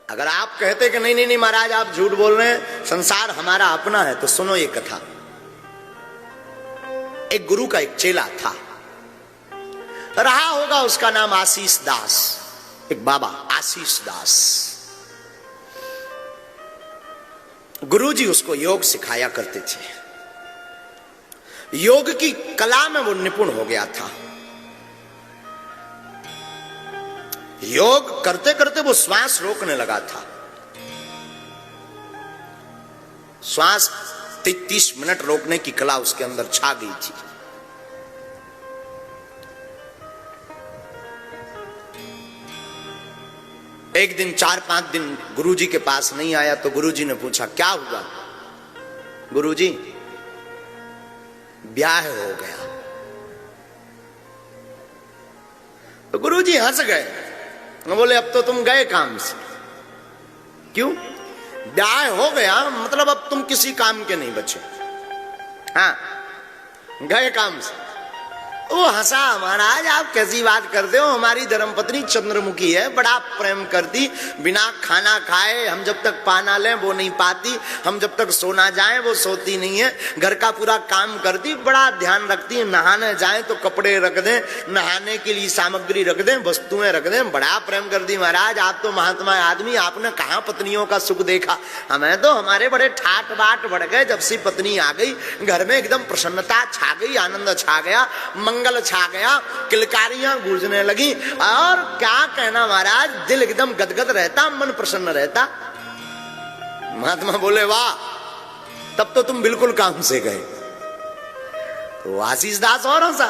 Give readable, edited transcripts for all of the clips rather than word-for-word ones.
अगर आप कहते कि नहीं नहीं नहीं महाराज आप झूठ बोल रहे हैं, संसार हमारा अपना है, तो सुनो ये कथा। एक गुरु का एक चेला था, रहा होगा, उसका नाम आशीष दास। एक बाबा आशीष दास, गुरुजी उसको योग सिखाया करते थे। योग की कला में वो निपुण हो गया था। योग करते करते वो श्वास रोकने लगा था। श्वास 30 मिनट रोकने की कला उसके अंदर छा गई थी। एक दिन 4-5 दिन गुरुजी के पास नहीं आया तो गुरुजी ने पूछा क्या हुआ? गुरुजी ब्याह हो गया। तो गुरुजी हंस गए, बोले अब तो तुम गए काम से। क्यों? ब्याह हो गया मतलब अब तुम किसी काम के नहीं बचे। हाँ, गए काम से। वो हंसा, महाराज आप कैसी बात करते हो, हमारी धर्मपत्नी चंद्रमुखी है, बड़ा प्रेम करती, बिना खाना खाए हम जब तक पाना लें वो नहीं पाती, हम जब तक सोना जाए वो सोती नहीं है, घर का पूरा काम करती, बड़ा ध्यान रखती, नहाने जाए तो कपड़े रख दें, नहाने के लिए सामग्री रख दें, वस्तुएं रख दें, बड़ा प्रेम करती। महाराज आप तो महात्मा आदमी, आपने कहाँ पत्नियों का सुख देखा, हमें तो हमारे बड़े ठाट बाट बढ़ गए जब से पत्नी आ गई, घर में एकदम प्रसन्नता छा गई, आनंद छा गया, मंगल छा गया, किलकारियां गूंजने लगी, और क्या कहना महाराज, दिल एकदम गदगद रहता, मन प्रसन्न रहता। महात्मा बोले वाह, तब तो तुम बिल्कुल काम से गए। तो आशीष दास और हंसा,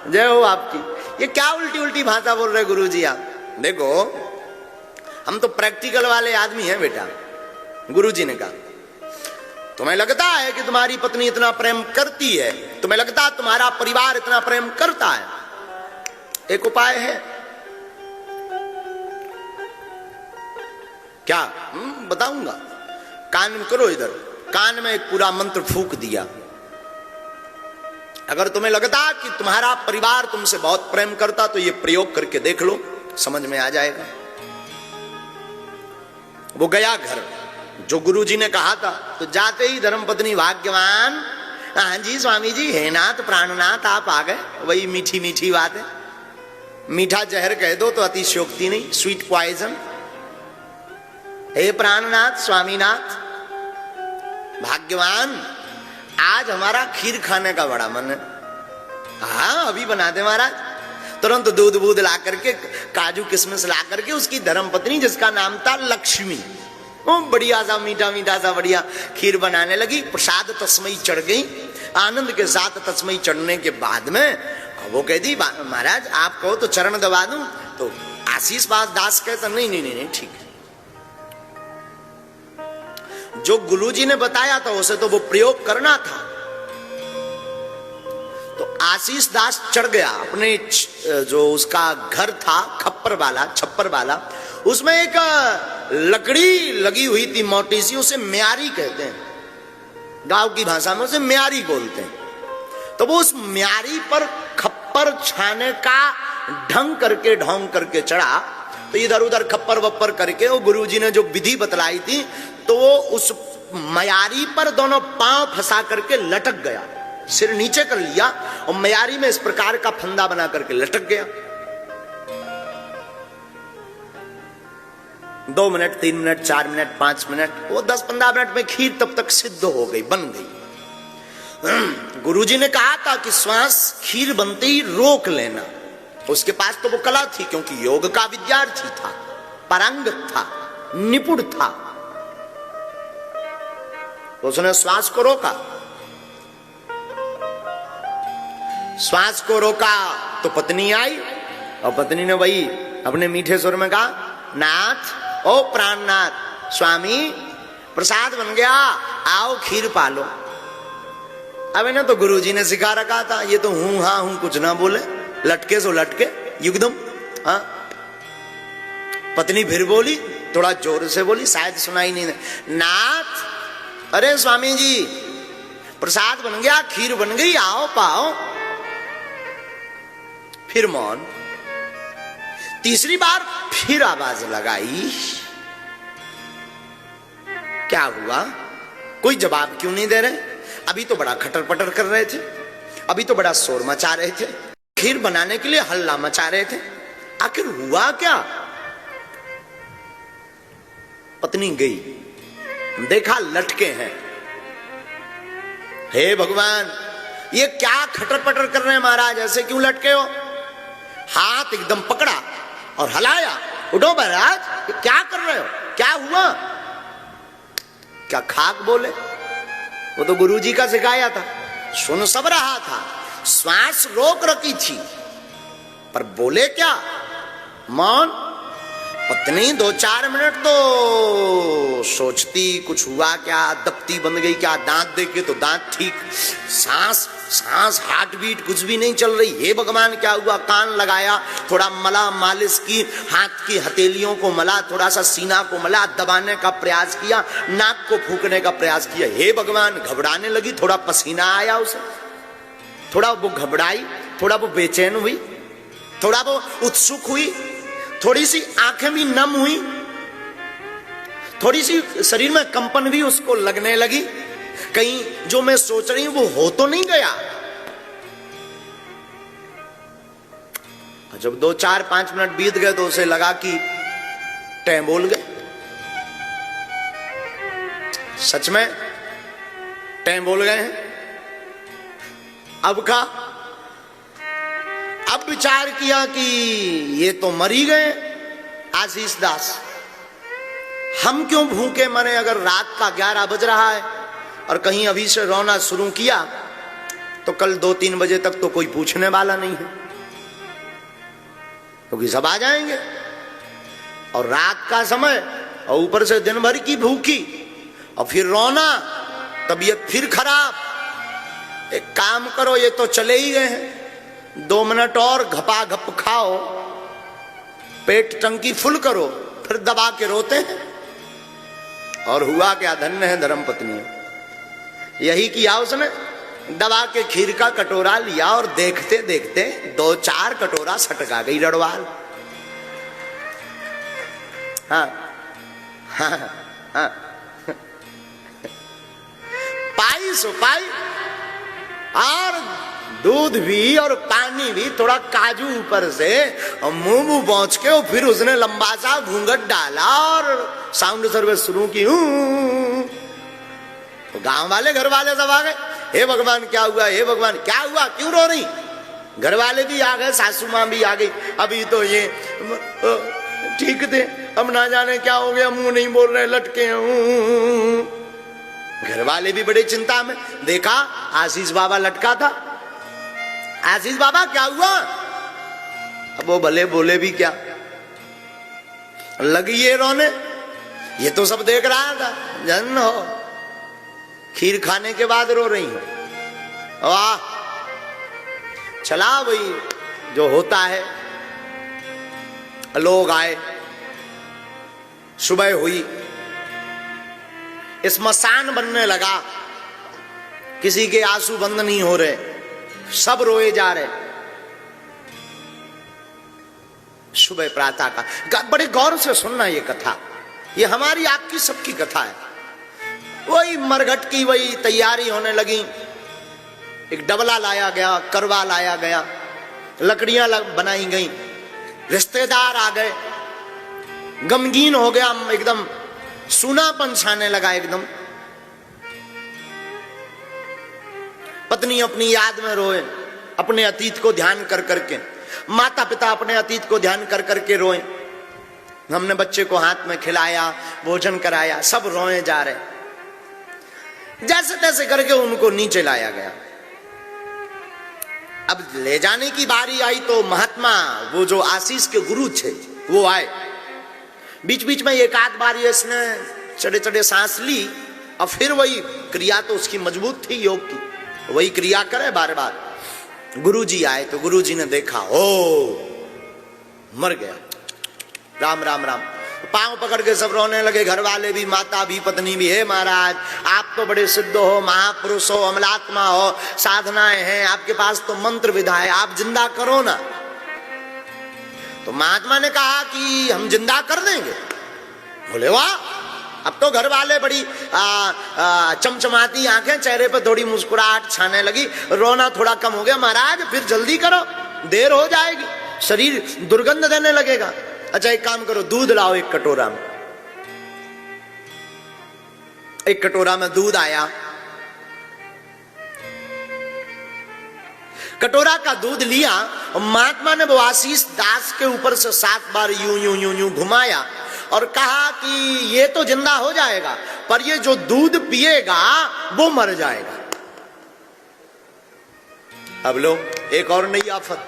जय हो आपकी, ये क्या उल्टी उल्टी भाषा बोल रहे गुरुजी आप। देखो हम तो प्रैक्टिकल वाले आदमी हैं बेटा। गुरुजी ने कहा तुम्हें लगता है कि तुम्हारी पत्नी इतना प्रेम करती है, तुम्हें लगता है तुम्हारा परिवार इतना प्रेम करता है, एक उपाय है। क्या? बताऊंगा, कान में करो, इधर कान में एक पूरा मंत्र फूंक दिया। अगर तुम्हें लगता कि तुम्हारा परिवार तुमसे बहुत प्रेम करता तो ये प्रयोग करके देख लो, समझ में आ जाएगा। वो गया घर, जो गुरुजी ने कहा था, तो जाते ही धर्मपत्नी भाग्यवान, हाँ जी स्वामी जी, हे नाथ प्राणनाथ आप आ गए। वही मीठी मीठी बात है, मीठा जहर कह दो तो अतिशयोक्ति नहीं, स्वीट पॉइजन। हे प्राणनाथ स्वामीनाथ, भाग्यवान आज हमारा खीर खाने का बड़ा मन है। हाँ अभी बना दे महाराज। तुरंत दूध बूध ला करके, काजू किशमिश ला करके उसकी धर्मपत्नी, जिसका नाम था लक्ष्मी, बढ़िया सा मीठा मीठा सा बढ़िया खीर बनाने लगी। प्रसाद तस्मई चढ़ गई, आनंद के साथ तस्मई चढ़ने के बाद में वो कहती महाराज आप कहो तो चरण दबा दूं। तो आशीष दास कहता नहीं नहीं नहीं ठीक है, जो गुरुजी ने बताया था उसे तो वो प्रयोग करना था। तो आशीष दास चढ़ गया अपने जो उसका घर था छप्पर वाला, उसमें एक लकड़ी लगी हुई थी मोटी सी, उसे म्यारी कहते हैं, गांव की भाषा में उसे म्यारी बोलते हैं। तो वो उस म्यारी पर खप्पर छाने का ढोंग करके चढ़ा। तो इधर उधर खप्पर वप्पर करके वो गुरुजी ने जो विधि बतलाई थी, तो वो उस म्यारी पर दोनों पांव फंसा करके लटक गया, सिर नीचे कर लिया और म्यारी में इस प्रकार का फंदा बना करके लटक गया। 2 मिनट 3 मिनट 4 मिनट 5 मिनट, वो 10-15 मिनट में खीर तब तक सिद्ध हो गई, बन गई। गुरुजी ने कहा था कि श्वास खीर बनते ही रोक लेना। उसके पास तो वो कला थी, क्योंकि योग का विद्यार्थी था, पारंगत था, निपुण था। तो उसने श्वास को रोका, श्वास को रोका तो पत्नी आई, और पत्नी ने वही अपने मीठे स्वर में कहा नाथ, ओ प्राणनाथ स्वामी, प्रसाद बन गया, आओ खीर पालो। अब इन्हें तो गुरुजी ने सिखा रखा था, ये तो हूं हाँ हूं कुछ ना बोले, लटके सो लटके एकदम। हाँ, पत्नी फिर बोली, थोड़ा जोर से बोली, शायद सुनाई नहीं, नाथ, अरे स्वामी जी प्रसाद बन गया, खीर बन गई, आओ पाओ। फिर मौन। तीसरी बार फिर आवाज लगाई, क्या हुआ, कोई जवाब क्यों नहीं दे रहे? अभी तो बड़ा खटर पटर कर रहे थे, अभी तो बड़ा शोर मचा रहे थे, खीर बनाने के लिए हल्ला मचा रहे थे, आखिर हुआ क्या? पत्नी गई, देखा लटके हैं। हे भगवान, ये क्या खटर पटर कर रहे हैं महाराज, ऐसे क्यों लटके हो? हाथ एकदम पकड़ा और हलाया, उठो महाराज, क्या कर रहे हो, क्या हुआ? क्या खाक बोले? वो तो गुरुजी का सिखाया था, सुन सब रहा था, श्वास रोक रखी थी, पर बोले क्या? मौन। पत्नी 2-4 मिनट तो सोचती कुछ हुआ क्या, दबती बंद गई क्या, दांत देखे तो दांत ठीक, सांस हार्ट बीट कुछ भी नहीं चल रही। हे भगवान क्या हुआ? कान लगाया, थोड़ा मला, मालिश की, हाथ की हथेलियों को मला, थोड़ा सा सीना को मला, दबाने का प्रयास किया, नाक को फूकने का प्रयास किया। हे भगवान, घबराने लगी, थोड़ा पसीना आया उसे, थोड़ा वो घबराई, थोड़ा वो बेचैन हुई, थोड़ा वो उत्सुक हुई, थोड़ी सी आंखें भी नम हुई, थोड़ी सी शरीर में कंपन भी उसको लगने लगी, कहीं जो मैं सोच रही हूं वो हो तो नहीं गया। जब 2-4-5 मिनट बीत गए तो उसे लगा कि टैं बोल गए, सच में टैं बोल गए हैं। अब विचार किया कि ये तो मर ही गए आशीष दास, हम क्यों भूखे मरे? अगर रात का 11 बज रहा है और कहीं अभी से रोना शुरू किया तो कल 2-3 बजे तक तो कोई पूछने वाला नहीं है, क्योंकि सब आ जाएंगे, और रात का समय और ऊपर से दिन भर की भूखी और फिर रोना, तबीयत फिर खराब। एक काम करो, ये तो चले ही गए हैं, 2 मिनट और घपा घप खाओ, पेट टंकी फुल करो, फिर दबा के रोते हैं। और हुआ क्या? धन्य है धर्म पत्नी, यही किया उसने, दबा के खीर का कटोरा लिया और देखते देखते 2-4 कटोरा सटका गई रड़वाल। हाँ हाँ हाँ, पाई सो पाई, और दूध भी और पानी भी, थोड़ा काजू ऊपर से, और मुंह पहुंच के, और फिर उसने लंबा सा घूंघट डाला और साउंड सर्विस शुरू की। तो गांव वाले, घर वाले सब आ गए। हे भगवान क्या हुआ, हे भगवान क्या हुआ, क्यों रो रही? घर वाले भी आ गए, सासू मां भी आ गई। अभी तो ये ठीक थे, अब ना जाने क्या हो गया, मुंह नहीं बोल रहे, लटके हैं। घर वाले भी बड़े चिंता में। देखा आशीष बाबा लटका था। आशीष बाबा क्या हुआ? अब वो भले बोले भी क्या, लगी ये रोने, ये तो सब देख रहा था। जन हो, खीर खाने के बाद रो रही हो, वाह, चला भाई जो होता है। लोग आए, सुबह हुई, स्मशान बनने लगा, किसी के आंसू बंद नहीं हो रहे, सब रोए जा रहे। सुबह प्रातः का, बड़े गौर से सुनना ये कथा, ये हमारी आपकी सबकी कथा है। वही मरघट की वही तैयारी होने लगी, एक डबला लाया गया, करवा लाया गया, लकड़ियां बनाई गई, रिश्तेदार आ गए, गमगीन हो गया, एकदम सूनापन छाने लगा एकदम। पत्नी अपनी याद में रोए, अपने अतीत को ध्यान कर करके, माता पिता अपने अतीत को ध्यान कर करके रोए। हमने बच्चे को हाथ में खिलाया, भोजन कराया, सब रोए जा रहे। जैसे तैसे करके उनको नीचे लाया गया। अब ले जाने की बारी आई तो महात्मा, वो जो आशीष के गुरु थे, वो आए। बीच बीच में एक आध बार इसने चढ़े चढ़े सांस ली, और फिर वही क्रिया तो उसकी मजबूत थी योग की, वही क्रिया करे बार बार। गुरुजी आए तो गुरुजी ने देखा, ओ मर गया, राम राम राम। पांव पकड़ के सब रोने लगे, घर वाले भी, माता भी, पत्नी भी। हे महाराज, आप तो बड़े सिद्ध हो, महापुरुष हो, अमलात्मा हो, साधनाएं हैं आपके पास, तो मंत्र विधा है, आप जिंदा करो ना। तो महात्मा ने कहा कि हम जिंदा कर देंगे। बोले वाह, अब तो घर वाले बड़ी चमचमाती आंखें, चेहरे पर थोड़ी मुस्कुराहट छाने लगी, रोना थोड़ा कम हो गया। महाराज फिर जल्दी करो, देर हो जाएगी, शरीर दुर्गंध देने लगेगा। अच्छा एक काम करो, दूध लाओ एक कटोरा में। एक कटोरा में दूध आया, कटोरा का दूध लिया और महात्मा ने वो आशीष दास के ऊपर से 7 बार यूं यूं यूं यूं घुमाया और कहा कि ये तो जिंदा हो जाएगा, पर ये जो दूध पिएगा वो मर जाएगा। अब लो एक और नई आफत,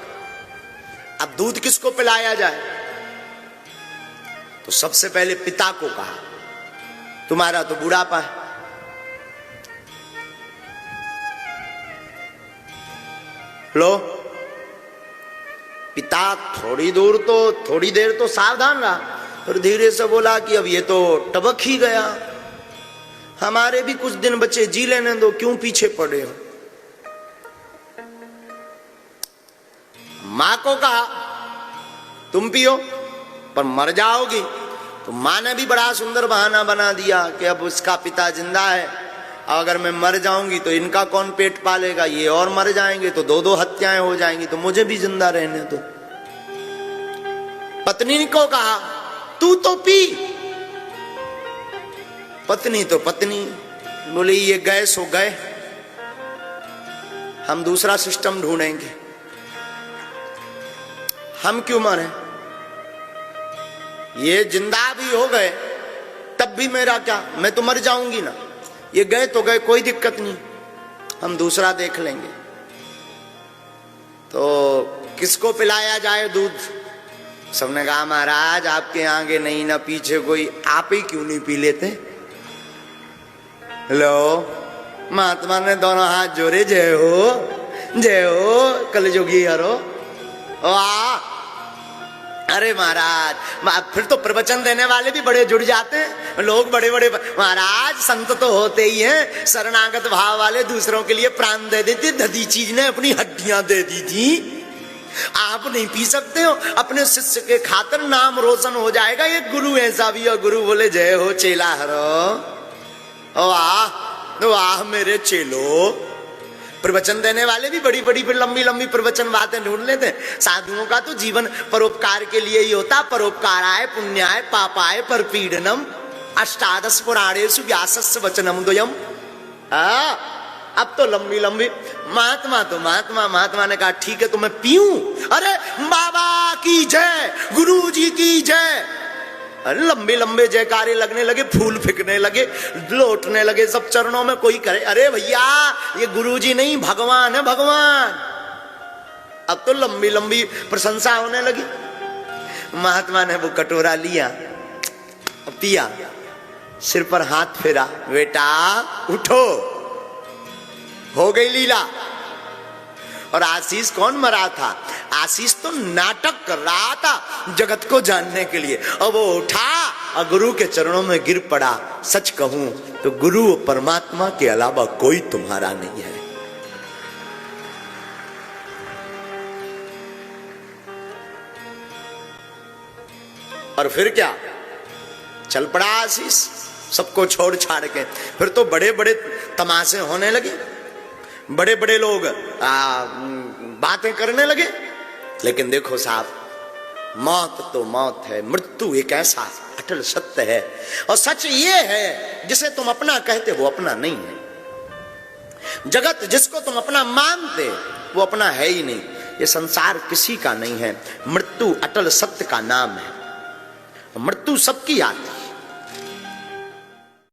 अब दूध किसको पिलाया जाए? तो सबसे पहले पिता को कहा, तुम्हारा तो बुढ़ापा है, लो। पिता थोड़ी देर तो सावधान रहा, फिर धीरे से बोला कि अब ये तो टबक ही गया, हमारे भी कुछ दिन बचे, जी लेने दो, क्यों पीछे पड़े हो। मां को कहा तुम पियो पर मर जाओगी। तो मां ने भी बड़ा सुंदर बहाना बना दिया कि अब उसका पिता जिंदा है, अगर मैं मर जाऊंगी तो इनका कौन पेट पालेगा, ये और मर जाएंगे तो 2-2 हत्याएं हो जाएंगी, तो मुझे भी जिंदा रहने दो। पत्नी को कहा तू तो पी। पत्नी तो पत्नी बोली ये गए सो गए, हम दूसरा सिस्टम ढूंढेंगे, हम क्यों मरे, ये जिंदा भी हो गए तब भी मेरा क्या, मैं तो मर जाऊंगी ना, ये गए तो गए, कोई दिक्कत नहीं, हम दूसरा देख लेंगे। तो किसको पिलाया जाए दूध? सबने कहा महाराज आपके आगे नहीं ना पीछे कोई, आप ही क्यों नहीं पी लेते? लो महात्मा ने दोनों हाथ जोड़े, जय हो कलयुगी हरो। वाह, अरे महाराज, फिर तो प्रवचन देने वाले भी बड़े जुड़ जाते हैं, लोग बड़े बड़े। महाराज संत तो होते ही हैं शरणागत भाव वाले, दूसरों के लिए प्राण दे देते, दधी चीज ने अपनी हड्डियां दे दी थी। आप नहीं पी सकते हो, अपने शिष्य के खातिर नाम रोशन हो जाएगा। एक गुरु ऐसा भी है, गुरु बोले जय हो चेला हरो। वाह वाह मेरे चेलो। प्रवचन देने वाले भी बड़ी बड़ी लंबी लंबी प्रवचन बातें ढूंढ लेते हैं। साधुओं का तो जीवन परोपकार के लिए ही होता, परोपकाराय पुण्याय पापाय परपीडनम अष्टादश पुराणेषु व्यासस्य वचनम द्वयम्। अब तो लंबी लंबी महात्मा ने कहा ठीक है तो मैं पीऊं। अरे बाबा की जय, गुरु जी की जय। अरे लंबे लंबे जयकारे लगने लगे, फूल फेंकने लगे, लौटने लगे सब चरणों में। कोई करे अरे भैया ये गुरुजी नहीं भगवान है, भगवान। अब तो लंबी लंबी प्रशंसा होने लगी। महात्मा ने वो कटोरा लिया, पिया, सिर पर हाथ फेरा, बेटा उठो, हो गई लीला। और आशीष कौन मरा था? आशीष तो नाटक कर रहा था जगत को जानने के लिए। और वो उठा और गुरु के चरणों में गिर पड़ा। सच कहूं तो गुरु परमात्मा के अलावा कोई तुम्हारा नहीं है। और फिर क्या, चल पड़ा आशीष सबको छोड़ छाड़ के। फिर तो बड़े बड़े तमाशे होने लगे, बड़े बड़े लोग बातें करने लगे। लेकिन देखो साहब, मौत तो मौत है, मृत्यु एक ऐसा अटल सत्य है। और सच ये है जिसे तुम अपना कहते वो अपना नहीं है। जगत जिसको तुम अपना मानते वो अपना है ही नहीं। ये संसार किसी का नहीं है। मृत्यु अटल सत्य का नाम है। मृत्यु सबकी आती है।